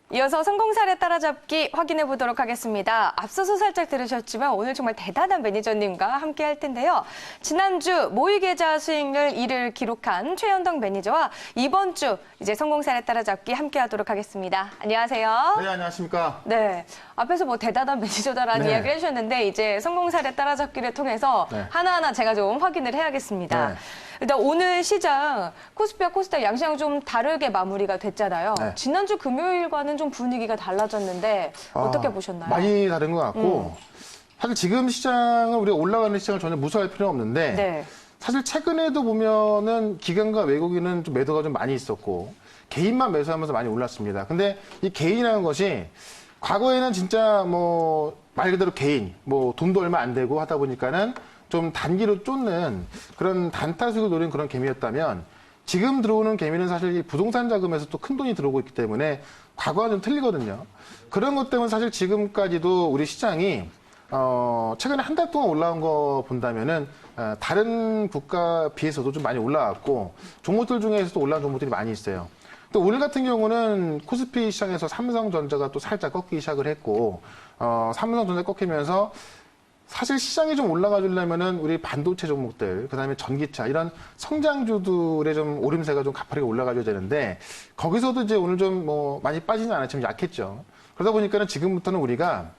이어서 성공 사례 따라잡기 확인해 보도록 하겠습니다. 앞서서 살짝 들으셨지만 오늘 정말 대단한 매니저님과 함께 할 텐데요. 지난주 모의 계좌 수익률 1을 기록한 최현덕 매니저와 이번 주 이제 성공 사례 따라잡기 함께 하도록 하겠습니다. 안녕하세요. 네, 안녕하십니까. 네, 앞에서 뭐 대단한 매니저다라는 네. 이야기를 해주셨는데 이제 성공 사례 따라잡기를 통해서 네. 하나하나 제가 좀 확인을 해야겠습니다. 네. 일단 오늘 시장 코스피와 코스닥 양시장 좀 다르게 마무리가 됐잖아요. 네. 지난주 금요일과는 좀 분위기가 달라졌는데 어떻게 보셨나요? 많이 다른 것 같고 사실 지금 시장은 우리가 올라가는 시장을 전혀 무서워할 필요는 없는데 네. 사실 최근에도 보면은 기관과 외국인은 좀 매도가 좀 많이 있었고 개인만 매수하면서 많이 올랐습니다. 근데 이 개인이라는 것이 과거에는 진짜 뭐 말 그대로 개인, 뭐 돈도 얼마 안 되고 하다 보니까는 좀 단기로 쫓는 그런 단타 수익을 노리는 그런 개미였다면 지금 들어오는 개미는 사실 이 부동산 자금에서 또 큰 돈이 들어오고 있기 때문에 과거와 좀 틀리거든요. 그런 것 때문에 사실 지금까지도 우리 시장이 최근에 한 달 동안 올라온 거 본다면은 다른 국가 비해서도 좀 많이 올라왔고 종목들 중에서도 올라온 종목들이 많이 있어요. 또 오늘 같은 경우는 코스피 시장에서 삼성전자가 또 살짝 꺾이기 시작을 했고 삼성전자 꺾이면서 사실 시장이 좀 올라가 주려면은 우리 반도체 종목들, 그다음에 전기차 이런 성장주들의 좀 오름세가 좀 가파르게 올라가줘야 되는데 거기서도 이제 오늘 좀 뭐 많이 빠지는 않았지만 약했죠. 그러다 보니까는 지금부터는 우리가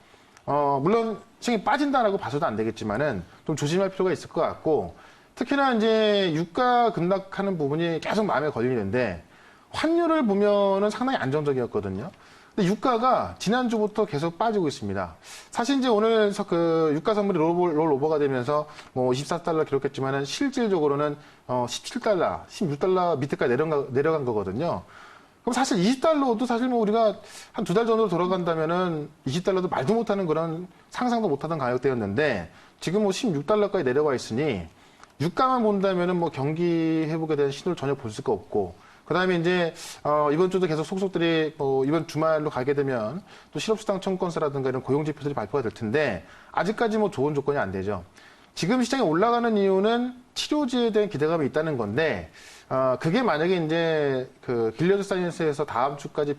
물론 시장이 빠진다라고 봐서도 안 되겠지만은 좀 조심할 필요가 있을 것 같고 특히나 이제 유가 급락하는 부분이 계속 마음에 걸리는데 환율을 보면은 상당히 안정적이었거든요. 근데 유가가 지난주부터 계속 빠지고 있습니다. 사실 이제 오늘 그 유가 선물이 롤오버가 되면서 뭐 24달러 기록했지만은 실질적으로는 17달러, 16달러 밑에까지 내려간 거거든요. 그럼 사실 20달러도 사실 뭐 우리가 한 두 달 전으로 돌아간다면은 20달러도 말도 못하는 그런 상상도 못하던 가격대였는데 지금 뭐 16달러까지 내려와 있으니 유가만 본다면은 뭐 경기 회복에 대한 신호를 전혀 볼 수가 없고 그다음에 이제 이번 주도 계속 속속들이 이번 주말로 가게 되면 또 실업수당 청구건수라든가 이런 고용 지표들이 발표가 될 텐데 아직까지 뭐 좋은 조건이 안 되죠. 지금 시장이 올라가는 이유는 치료제에 대한 기대감이 있다는 건데 그게 만약에 이제 그 길리어드 사이언스에서 다음 주까지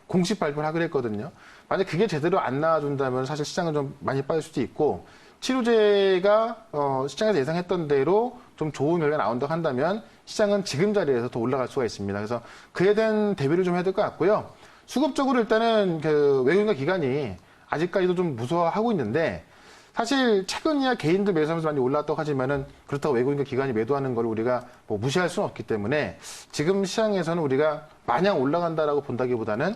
공식 발표를 하기로 했거든요. 만약 그게 제대로 안 나와준다면 사실 시장은 좀 많이 빠질 수도 있고 치료제가 시장에서 예상했던 대로 좀 좋은 결과가 나온다고 한다면 시장은 지금 자리에서 더 올라갈 수가 있습니다. 그래서 그에 대한 대비를 좀 해야 될 것 같고요. 수급적으로 일단은 그 외국인과 기관이 아직까지도 좀 무서워하고 있는데 사실 최근이야 개인들 매수하면서 많이 올랐다고 하지만은 그렇다고 외국인과 기관이 매도하는 걸 우리가 뭐 무시할 수는 없기 때문에 지금 시장에서는 우리가 마냥 올라간다라고 본다기보다는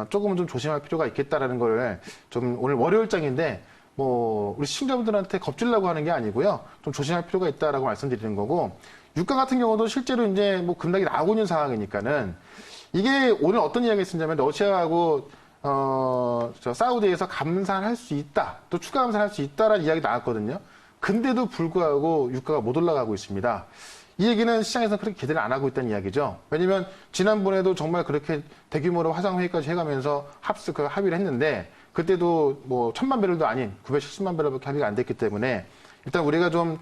조금은 좀 조심할 필요가 있겠다라는 걸 좀 오늘 월요일장인데 뭐 우리 시청자분들한테 겁주려고 하는 게 아니고요. 좀 조심할 필요가 있다라고 말씀드리는 거고 유가 같은 경우도 실제로 이제 뭐 급락이 나오고 있는 상황이니까는 이게 오늘 어떤 이야기가 있었냐면 러시아하고 사우디에서 감산할 수 있다. 또 추가 감산할 수 있다라는 이야기 나왔거든요. 근데도 불구하고 유가가 못 올라가고 있습니다. 이 얘기는 시장에서는 그렇게 기대를 안 하고 있다는 이야기죠. 왜냐면 지난번에도 정말 그렇게 대규모로 화상회의까지 해가면서 합의를 했는데 그때도 뭐 1000만 배럴도 아닌 970만 배럴밖에 합의가 안 됐기 때문에 일단 우리가 좀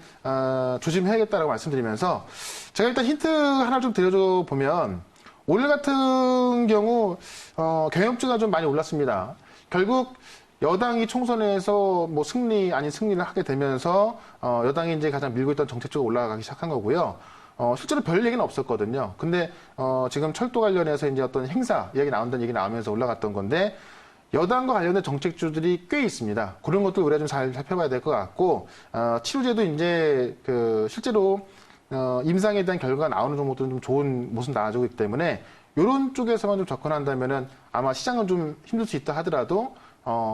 조심해야겠다라고 말씀드리면서 제가 일단 힌트 하나 좀 드려줘 보면 오늘 같은 경우 경영주가 좀 많이 올랐습니다. 결국 여당이 총선에서 뭐 승리 아닌 승리를 하게 되면서 여당이 이제 가장 밀고 있던 정책 쪽으로 올라가기 시작한 거고요. 실제로 별 얘기는 없었거든요. 근데 지금 철도 관련해서 이제 어떤 행사 이야기 나온다는 얘기 나오면서 올라갔던 건데 여당과 관련된 정책주들이 꽤 있습니다. 그런 것들 우리가 좀 잘 살펴봐야 될 것 같고 치료제도 이제 그 실제로 임상에 대한 결과가 나오는 종목들은 좀 좋은 모습 나와주고 있기 때문에 이런 쪽에서만 좀 접근한다면은 아마 시장은 좀 힘들 수 있다 하더라도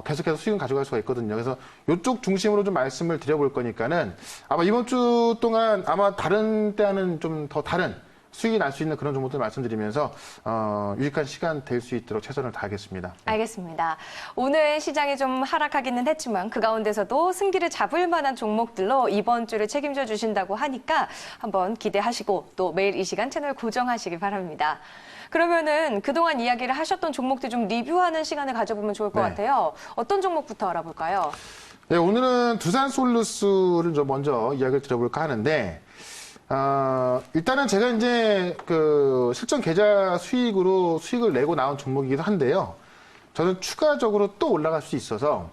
계속해서 수익은 가져갈 수가 있거든요. 그래서 이쪽 중심으로 좀 말씀을 드려볼 거니까는 아마 이번 주 동안 아마 다른 때와는 좀 더 다른 수익이 날 수 있는 그런 종목들 말씀드리면서 유익한 시간 될 수 있도록 최선을 다하겠습니다. 알겠습니다. 오늘 시장이 좀 하락하기는 했지만 그 가운데서도 승기를 잡을 만한 종목들로 이번 주를 책임져 주신다고 하니까 한번 기대하시고 또 매일 이 시간 채널 고정하시기 바랍니다. 그러면은 그동안 이야기를 하셨던 종목들 좀 리뷰하는 시간을 가져보면 좋을 것 같아요. 어떤 종목부터 알아볼까요? 네, 오늘은 두산솔루스를 좀 먼저 이야기를 드려볼까 하는데 일단은 제가 이제 그 실전 계좌 수익으로 수익을 내고 나온 종목이기도 한데요. 저는 추가적으로 또 올라갈 수 있어서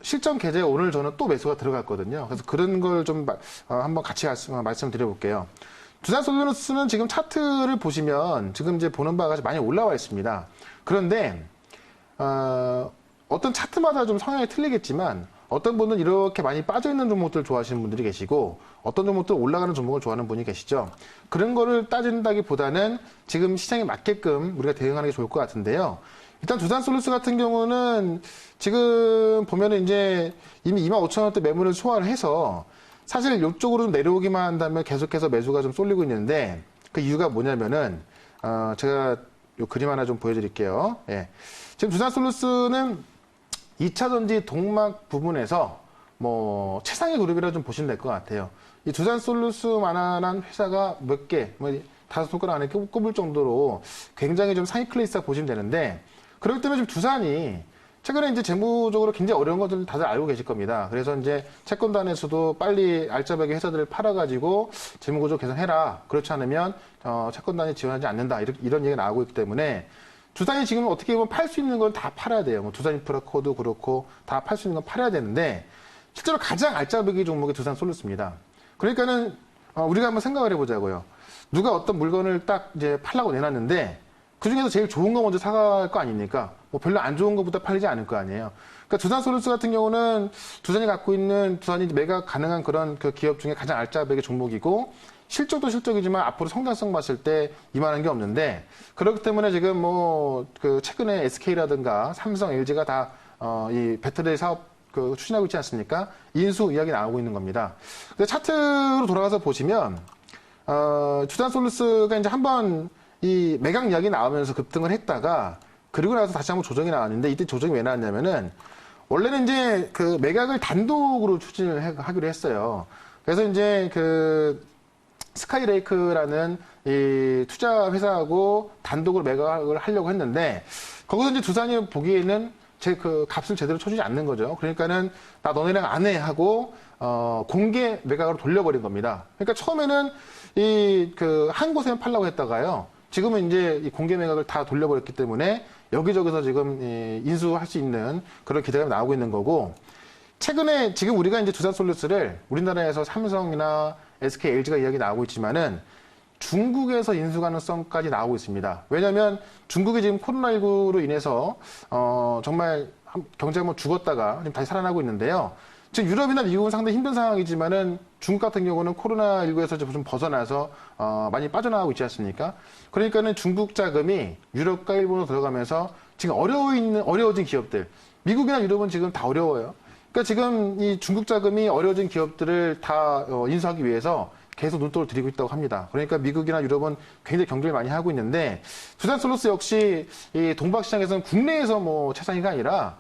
실전 계좌에 오늘 저는 또 매수가 들어갔거든요. 그래서 그런 걸 좀 한번 같이 말씀드려볼게요. 두산솔루스는 지금 차트를 보시면 지금 이제 보는 바가 많이 올라와 있습니다. 그런데 어떤 차트마다 좀 성향이 틀리겠지만 어떤 분은 이렇게 많이 빠져있는 종목들 좋아하시는 분들이 계시고 어떤 종목들 올라가는 종목을 좋아하는 분이 계시죠. 그런 거를 따진다기보다는 지금 시장에 맞게끔 우리가 대응하는 게 좋을 것 같은데요. 일단 두산솔루스 같은 경우는 지금 보면은 이제 이미 25,000원대 매물을 소화를 해서 사실 이쪽으로 좀 내려오기만 한다면 계속해서 매수가 좀 쏠리고 있는데 그 이유가 뭐냐면은 제가 요 그림 하나 좀 보여드릴게요. 예. 지금 두산솔루스는 2차전지 동막 부분에서 뭐 최상위 그룹이라 좀 보시면 될 것 같아요. 이 두산솔루스만한 회사가 몇 개, 뭐 다섯 손가락 안에 꼽을 정도로 굉장히 좀 상위 클래스라 보시면 되는데 그렇기 때문에 지금 두산이 최근에 이제 재무적으로 굉장히 어려운 것들 다들 알고 계실 겁니다. 그래서 이제 채권단에서도 빨리 알짜배기 회사들을 팔아가지고 재무구조 개선해라. 그렇지 않으면 채권단이 지원하지 않는다. 이런 얘기가 나오고 있기 때문에 두산이 지금 어떻게 보면 팔 수 있는 건 다 팔아야 돼요. 뭐 두산인프라코도 그렇고 다 팔 수 있는 건 팔아야 되는데 실제로 가장 알짜배기 종목이 두산솔루스입니다. 그러니까는 우리가 한번 생각을 해보자고요. 누가 어떤 물건을 딱 이제 팔라고 내놨는데 그 중에서 제일 좋은 거 먼저 사갈 거 아닙니까? 뭐 별로 안 좋은 것부터 팔리지 않을 거 아니에요. 그러니까 두산솔루스 같은 경우는 두산이 갖고 있는 두산이 매각 가능한 그런 그 기업 중에 가장 알짜배기 종목이고 실적도 실적이지만 앞으로 성장성 봤을 때 이만한 게 없는데 그렇기 때문에 지금 뭐 그 최근에 SK라든가 삼성, LG가 다 이 배터리 사업 추진하고 있지 않습니까? 인수 이야기 나오고 있는 겁니다. 근데 차트로 돌아가서 보시면 두산솔루스가 이제 한번 이 매각 이야기 나오면서 급등을 했다가 그리고 나서 다시 한번 조정이 나왔는데 이때 조정이 왜 나왔냐면은 원래는 이제 그 매각을 단독으로 추진을 하기로 했어요. 그래서 이제 그 스카이레이크라는 이 투자 회사하고 단독으로 매각을 하려고 했는데 거기서 이제 두산이 보기에는 그 값을 제대로 쳐주지 않는 거죠. 그러니까는 나 너네랑 안 해 하고 공개 매각으로 돌려버린 겁니다. 그러니까 처음에는 이 그 한 곳에만 팔려고 했다가요. 지금은 이제 이 공개 매각을 다 돌려버렸기 때문에 여기저기서 지금 인수할 수 있는 그런 기대감이 나오고 있는 거고 최근에 지금 우리가 이제 두산솔루스를 우리나라에서 삼성이나 SK, LG가 이야기 나오고 있지만은 중국에서 인수 가능성까지 나오고 있습니다. 왜냐하면 중국이 지금 코로나19로 인해서 정말 경제가 뭐 죽었다가 지금 다시 살아나고 있는데요. 지금 유럽이나 미국은 상당히 힘든 상황이지만은 중국 같은 경우는 코로나19에서 좀 벗어나서 많이 빠져나가고 있지 않습니까? 그러니까는 중국 자금이 유럽과 일본으로 들어가면서 지금 어려워진 기업들, 미국이나 유럽은 지금 다 어려워요. 그러니까 지금 이 중국 자금이 어려워진 기업들을 다 인수하기 위해서 계속 눈독을 들이고 있다고 합니다. 그러니까 미국이나 유럽은 굉장히 경쟁을 많이 하고 있는데 두산솔루스 역시 이 동박시장에서는 국내에서 뭐 최상위가 아니라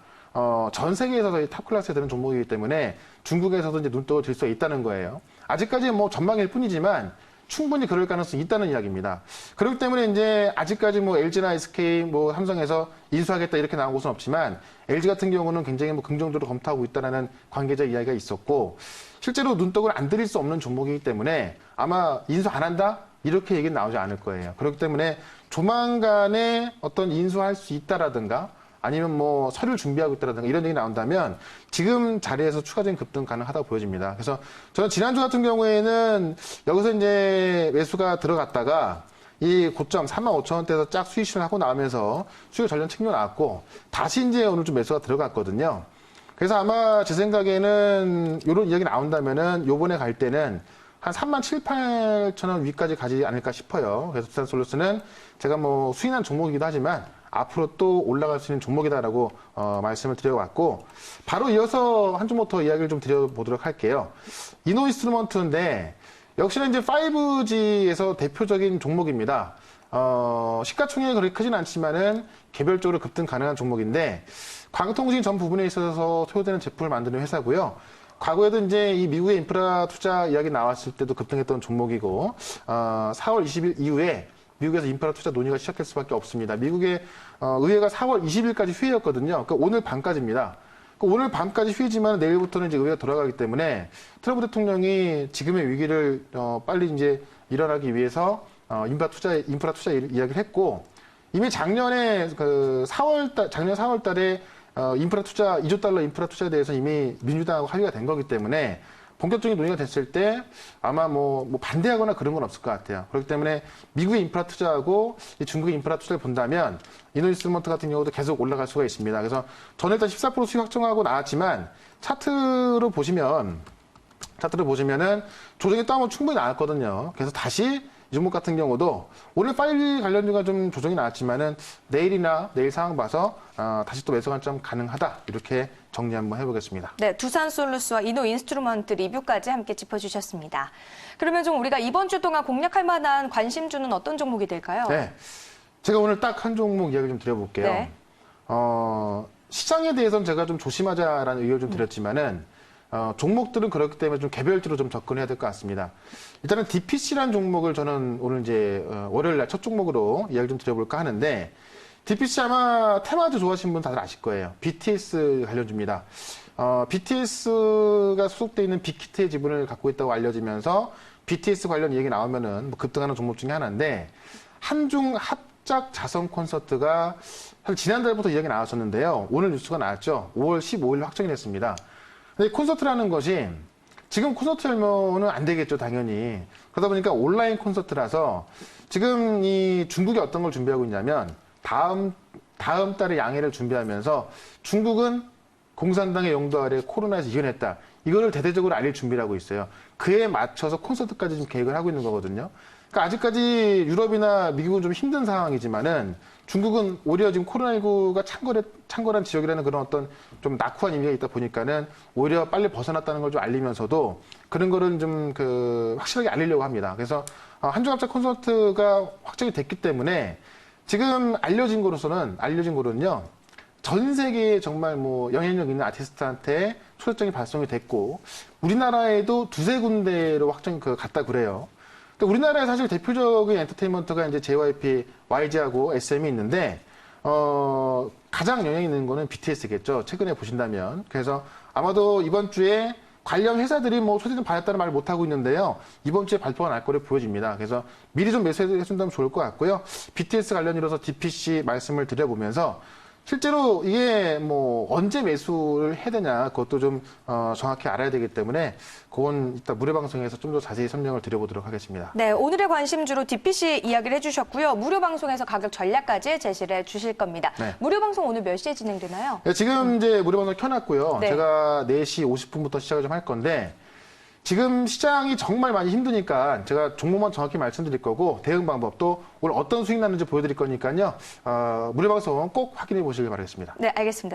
전 세계에서 탑 클래스에 드는 종목이기 때문에 중국에서도 이제 눈독을 들 수 있다는 거예요. 아직까지 뭐 전망일 뿐이지만 충분히 그럴 가능성이 있다는 이야기입니다. 그렇기 때문에 이제 아직까지 뭐 LG나 SK, 뭐 삼성에서 인수하겠다 이렇게 나온 곳은 없지만 LG 같은 경우는 굉장히 뭐 긍정적으로 검토하고 있다는 관계자 이야기가 있었고 실제로 눈독을 안 들일 수 없는 종목이기 때문에 아마 인수 안 한다? 이렇게 얘기는 나오지 않을 거예요. 그렇기 때문에 조만간에 어떤 인수할 수 있다라든가 아니면 뭐 서류를 준비하고 있다라든가 이런 얘기 나온다면 지금 자리에서 추가적인 급등 가능하다고 보여집니다. 그래서 저는 지난주 같은 경우에는 여기서 이제 매수가 들어갔다가 이 고점 35,000원대에서 쫙 수익 실현하고 나오면서 수익을 전량 챙겨 나왔고 다시 이제 오늘 좀 매수가 들어갔거든요. 그래서 아마 제 생각에는 이런 이야기 나온다면은 요번에 갈 때는 한 37,000원 위까지 가지 않을까 싶어요. 그래서 두산솔루스는 제가 뭐 수인한 종목이기도 하지만 앞으로 또 올라갈 수 있는 종목이다라고 말씀을 드려왔고 바로 이어서 한 종목 더 이야기를 좀 드려보도록 할게요. 이노인스트루먼트인데 역시나 이제 5G에서 대표적인 종목입니다. 시가총액이 그렇게 크진 않지만은 개별적으로 급등 가능한 종목인데 광통신 전 부분에 있어서 소요되는 제품을 만드는 회사고요. 과거에도 이제 이 미국의 인프라 투자 이야기 나왔을 때도 급등했던 종목이고 4월 20일 이후에 미국에서 인프라 투자 논의가 시작될 수밖에 없습니다. 미국의 의회가 4월 20일까지 휴회였거든요. 그러니까 오늘 밤까지입니다. 오늘 밤까지 휴이지만 내일부터는 이제 의회가 돌아가기 때문에 트럼프 대통령이 지금의 위기를 빨리 이제 일어나기 위해서 인프라 투자 이야기를 했고 이미 작년에 작년 4월 달에 인프라 투자 2조 달러 인프라 투자에 대해서 이미 민주당하고 합의가 된 거기 때문에 본격적인 논의가 됐을 때 아마 뭐 반대하거나 그런 건 없을 것 같아요. 그렇기 때문에 미국의 인프라 투자하고 이 중국의 인프라 투자를 본다면 이노인스트먼트 같은 경우도 계속 올라갈 수가 있습니다. 그래서 저는 일단 14% 수익 확정하고 나왔지만 차트로 보시면은 조정이 또 한번 충분히 나왔거든요. 그래서 다시 이 종목 같은 경우도 오늘 파일 관련주가 좀 조정이 나왔지만은 내일이나 내일 상황 봐서 다시 또 매수 관점 가능하다 이렇게 정리 한번 해보겠습니다. 네, 두산솔루스와 이노인스트루먼트 리뷰까지 함께 짚어주셨습니다. 그러면 좀 우리가 이번 주 동안 공략할 만한 관심주는 어떤 종목이 될까요? 네, 제가 오늘 딱 한 종목 이야기 좀 드려볼게요. 네. 시장에 대해서는 제가 좀 조심하자라는 의견을 좀 드렸지만은 종목들은 그렇기 때문에 좀 개별주로 좀 접근해야 될 것 같습니다. 일단은 DPC라는 종목을 저는 오늘 이제 월요일 날 첫 종목으로 이야기 좀 드려볼까 하는데 DPC 아마 테마주 좋아하시는 분 다들 아실 거예요. BTS 관련주입니다. BTS가 소속돼 있는 빅히트의 지분을 갖고 있다고 알려지면서 BTS 관련 얘기 나오면은 뭐 급등하는 종목 중에 하나인데 한중 합작 자선 콘서트가 사실 지난달부터 이야기 나왔었는데요. 오늘 뉴스가 나왔죠. 5월 15일 확정이 됐습니다. 근데 콘서트라는 것이 지금 콘서트 열면은 안 되겠죠, 당연히. 그러다 보니까 온라인 콘서트라서 지금 이 중국이 어떤 걸 준비하고 있냐면 다음 달에 양해를 준비하면서 중국은 공산당의 영도 아래 코로나에서 이겨냈다. 이거를 대대적으로 알릴 준비를 하고 있어요. 그에 맞춰서 콘서트까지 좀 계획을 하고 있는 거거든요. 그러니까 아직까지 유럽이나 미국은 좀 힘든 상황이지만은 중국은 오히려 지금 코로나19가 창궐한 지역이라는 그런 어떤 좀 낙후한 의미가 있다 보니까는 오히려 빨리 벗어났다는 걸 좀 알리면서도 그런 거를 좀 확실하게 알리려고 합니다. 그래서 한중합작 콘서트가 확정이 됐기 때문에 지금 알려진 거로는요. 전 세계에 정말 뭐 영향력 있는 아티스트한테 초대장이 발송이 됐고 우리나라에도 두세 군데로 확정이 갔다 그래요. 그러니까 우리나라에 사실 대표적인 엔터테인먼트가 이제 JYP, YG하고 SM이 있는데 가장 영향 있는 거는 BTS겠죠. 최근에 보신다면. 그래서 아마도 이번 주에 관련 회사들이 뭐 초대 좀 받았다는 말을 못 하고 있는데요. 이번 주에 발표가 날 거로 보여집니다. 그래서 미리 좀 매수해준다면 좋을 것 같고요. BTS 관련이라서 DPC 말씀을 드려보면서 실제로 이게 뭐 언제 매수를 해야 되냐 그것도 좀 정확히 알아야 되기 때문에 그건 이따 무료 방송에서 좀 더 자세히 설명을 드려보도록 하겠습니다. 네, 오늘의 관심주로 DPC 이야기를 해주셨고요. 무료 방송에서 가격 전략까지 제시를 해주실 겁니다. 네. 무료 방송 오늘 몇 시에 진행되나요? 네, 지금 이제 무료 방송 켜놨고요. 네. 제가 4시 50분부터 시작을 좀 할 건데 지금 시장이 정말 많이 힘드니까 제가 종목만 정확히 말씀드릴 거고 대응 방법도 오늘 어떤 수익 났는지 보여드릴 거니까요. 무료 방송 꼭 확인해 보시길 바라겠습니다. 네, 알겠습니다.